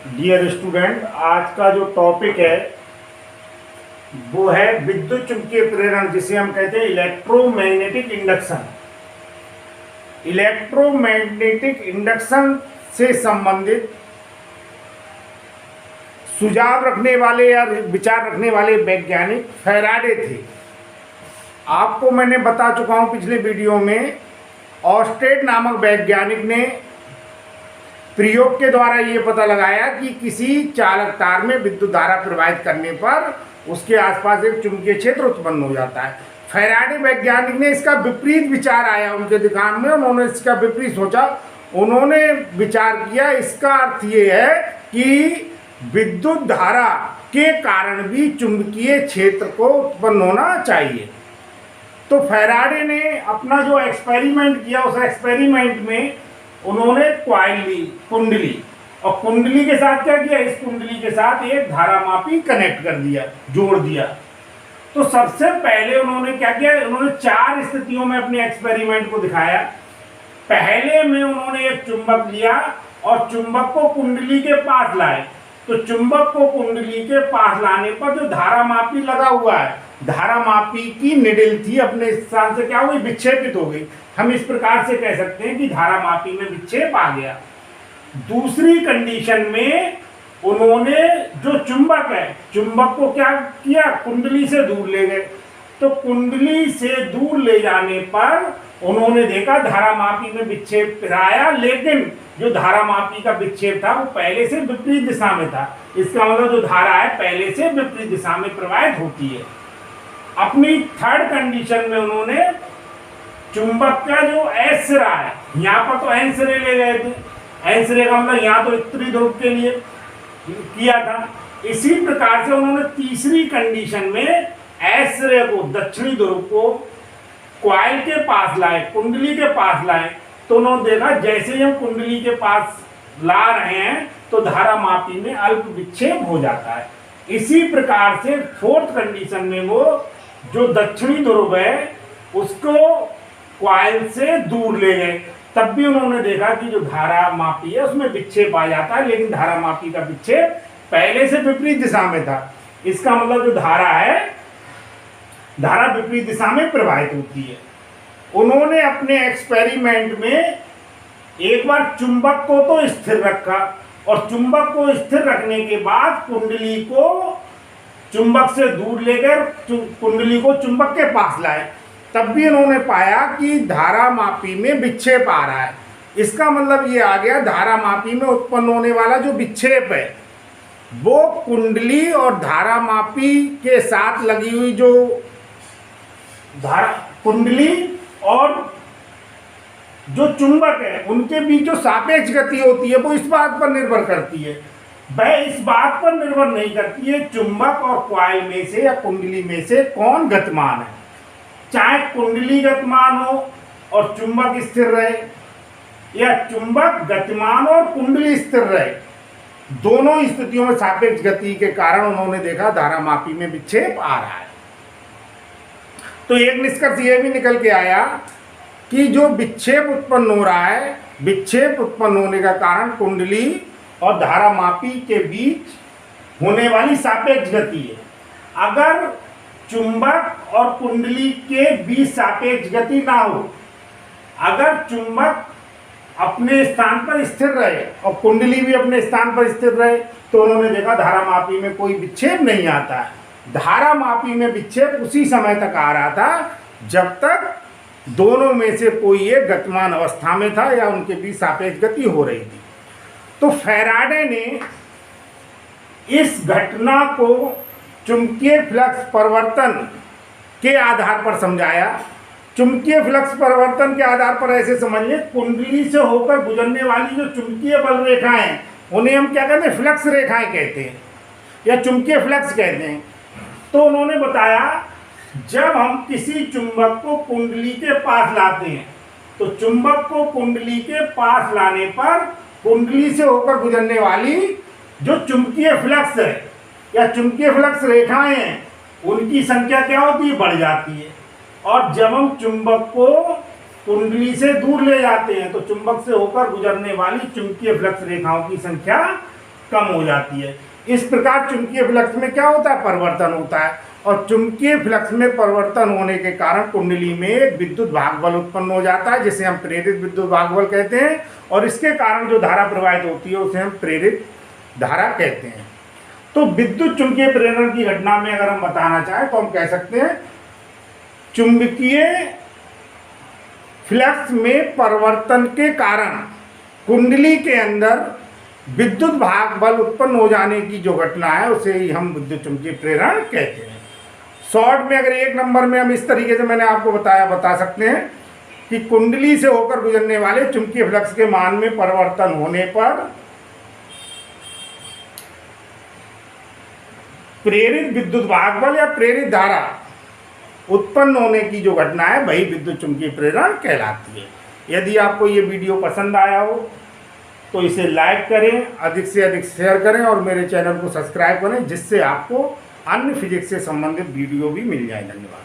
Dear student, आज का जो टॉपिक है वो है विद्युत चुंबकीय प्रेरण, जिसे हम कहते हैं इलेक्ट्रोमैग्नेटिक इंडक्शन। इलेक्ट्रोमैग्नेटिक इंडक्शन से संबंधित सुझाव रखने वाले या विचार रखने वाले वैज्ञानिक फैराडे थे। आपको मैंने बता चुका हूं पिछले वीडियो में, ऑस्टेड नामक वैज्ञानिक ने प्रयोग के द्वारा ये पता लगाया कि किसी चालक तार में विद्युत धारा प्रवाहित करने पर उसके आसपास एक चुंबकीय क्षेत्र उत्पन्न हो जाता है। फैराडे वैज्ञानिक ने इसका विपरीत विचार आया उनके दिमाग में, उन्होंने इसका विपरीत सोचा। उन्होंने विचार किया, इसका अर्थ ये है कि विद्युत धारा के कारण भी चुंबकीय क्षेत्र को उत्पन्न होना चाहिए। तो फैराडे ने अपना जो एक्सपेरिमेंट किया, उस एक्सपेरिमेंट में उन्होंने कॉइल ली, कुंडली, और कुंडली के साथ क्या किया, इस कुंडली के साथ एक धारामापी कनेक्ट कर दिया, जोड़ दिया। तो सबसे पहले उन्होंने क्या किया, उन्होंने 4 स्थितियों में अपने एक्सपेरिमेंट को दिखाया। पहले में उन्होंने एक चुंबक लिया और चुंबक को कुंडली के पास लाए। तो चुंबक को कुंडली के पास लाने पर जो धारामापी लगा हुआ है, धारामापी की निडिल थी अपने स्थान से क्या हुई, विक्षेपित हो गई। हम इस प्रकार से कह सकते हैं कि धारामापी में विक्षेप आ गया। दूसरी कंडीशन में उन्होंने जो चुंबक है, चुंबक को क्या किया, कुंडली से दूर ले गए। तो कुंडली से दूर ले जाने पर उन्होंने देखा धारामापी में विक्षेप आया, लेकिन जो धारामापी का विक्षेप था वो पहले से विपरीत दिशा में था। इसका मतलब जो धारा है पहले से विपरीत दिशा में प्रवाहित होती है। अपनी थर्ड कंडीशन में उन्होंने चुंबक का जो एस सिरा है, यहाँ पर तो एन सिरे ले गए थे, एन सिरे का मतलब यहाँ तो उत्तरी ध्रुव के लिए किया था। इसी प्रकार से उन्होंने तीसरी कंडीशन में एस सिरे को, दक्षिणी ध्रुव को कॉइल के पास लाए, कुंडली के पास लाए। तो उन्होंने देखा जैसे ही हम कुंडली के पास ला रहे हैं तो धारामापी में अल्प विक्षेप हो जाता है। इसी प्रकार से फोर्थ कंडीशन में वो जो दक्षिणी ध्रुव है उसको कॉइल से दूर ले गए, तब भी उन्होंने देखा कि जो धारामापी है उसमें विक्षेप आ जाता है, लेकिन धारामापी का विक्षेप पहले से विपरीत दिशा में था। इसका मतलब जो धारा है, धारा विपरीत दिशा में प्रवाहित होती है। उन्होंने अपने एक्सपेरिमेंट में एक बार चुंबक को तो स्थिर रखा, और चुंबक को स्थिर रखने के बाद कुंडली को चुंबक से दूर लेकर कुंडली को चुंबक के पास लाए, तब भी उन्होंने पाया कि धारामापी में विक्षेप आ रहा है। इसका मतलब ये आ गया, धारामापी में उत्पन्न होने वाला जो विक्षेप है वो कुंडली और धारामापी के साथ लगी हुई जो कुंडली और जो चुंबक है उनके बीच जो सापेक्ष गति होती है वो इस बात पर निर्भर करती है। वह इस बात पर निर्भर नहीं करती है चुंबक और कॉइल में से या कुंडली में से कौन गतिमान है। चाहे कुंडली गतिमान हो और चुंबक स्थिर रहे, या चुंबक गतिमान और कुंडली स्थिर रहे, दोनों स्थितियों में सापेक्ष गति के कारण उन्होंने देखा धारामापी में विक्षेप आ रहा है। तो एक निष्कर्ष यह भी निकल के आया कि जो विक्षेप उत्पन्न हो रहा है, विक्षेप उत्पन्न होने का कारण कुंडली और धारामापी के बीच होने वाली सापेक्ष गति है। अगर चुंबक और कुंडली के बीच सापेक्ष गति ना हो, अगर चुंबक अपने स्थान पर स्थिर रहे और कुंडली भी अपने स्थान पर स्थिर रहे, तो उन्होंने देखा धारामापी में कोई विक्षेप नहीं आता है। धारामापी में विक्षेप उसी समय तक आ रहा था जब तक दोनों में से कोई एक गतिमान अवस्था में था या उनके बीच सापेक्ष गति हो रही थी। तो फैराडे ने इस घटना को चुंबकीय फ्लक्स परिवर्तन के आधार पर समझाया। चुंबकीय फ्लक्स परिवर्तन के आधार पर ऐसे समझिए, कुंडली से होकर गुजरने वाली जो चुंबकीय बल रेखाएं, उन्हें हम क्या कहते हैं, फ्लक्स रेखाएं कहते हैं या चुंबकीय फ्लक्स कहते हैं। तो उन्होंने बताया जब हम किसी चुंबक को कुंडली के पास लाते हैं तो चुंबक को कुंडली के पास लाने पर कुंडली से होकर गुजरने वाली जो चुंबकीय फ्लक्स है या चुंबकीय फ्लक्स रेखाएं हैं उनकी संख्या क्या होती है, बढ़ जाती है। और जब हम चुंबक को कुंडली से दूर ले जाते हैं तो चुंबक से होकर गुजरने वाली चुंबकीय फ्लक्स रेखाओं की संख्या कम हो जाती है। इस प्रकार चुंबकीय फ्लक्स में क्या होता है, परिवर्तन होता है, और चुंबकीय फ्लक्स में परिवर्तन होने के कारण कुंडली में एक विद्युत भाग बल उत्पन्न हो जाता है, जिसे हम प्रेरित विद्युत भाग बल कहते हैं, और इसके कारण जो धारा प्रवाहित होती है उसे हम प्रेरित धारा कहते हैं। तो विद्युत चुंबकीय प्रेरण की घटना में अगर हम बताना चाहें तो हम कह सकते हैं चुंबकीय फ्लक्स में परिवर्तन के कारण कुंडली के अंदर विद्युत भाग बल उत्पन्न हो जाने की जो घटना है उसे ही हम विद्युत चुंबकीय प्रेरण कहते हैं। शॉर्ट में अगर एक नंबर में हम इस तरीके से मैंने आपको बता सकते हैं कि कुंडली से होकर गुजरने वाले चुंबकीय फ्लक्स के मान में परिवर्तन होने पर प्रेरित विद्युत भाग बल या प्रेरित धारा उत्पन्न होने की जो घटना है वही विद्युत चुंबकीय प्रेरण कहलाती है। यदि आपको ये वीडियो पसंद आया हो तो इसे लाइक करें, अधिक से अधिक शेयर करें और मेरे चैनल को सब्सक्राइब करें, जिससे आपको अन्य फिजिक्स से संबंधित वीडियो भी मिल जाए। धन्यवाद।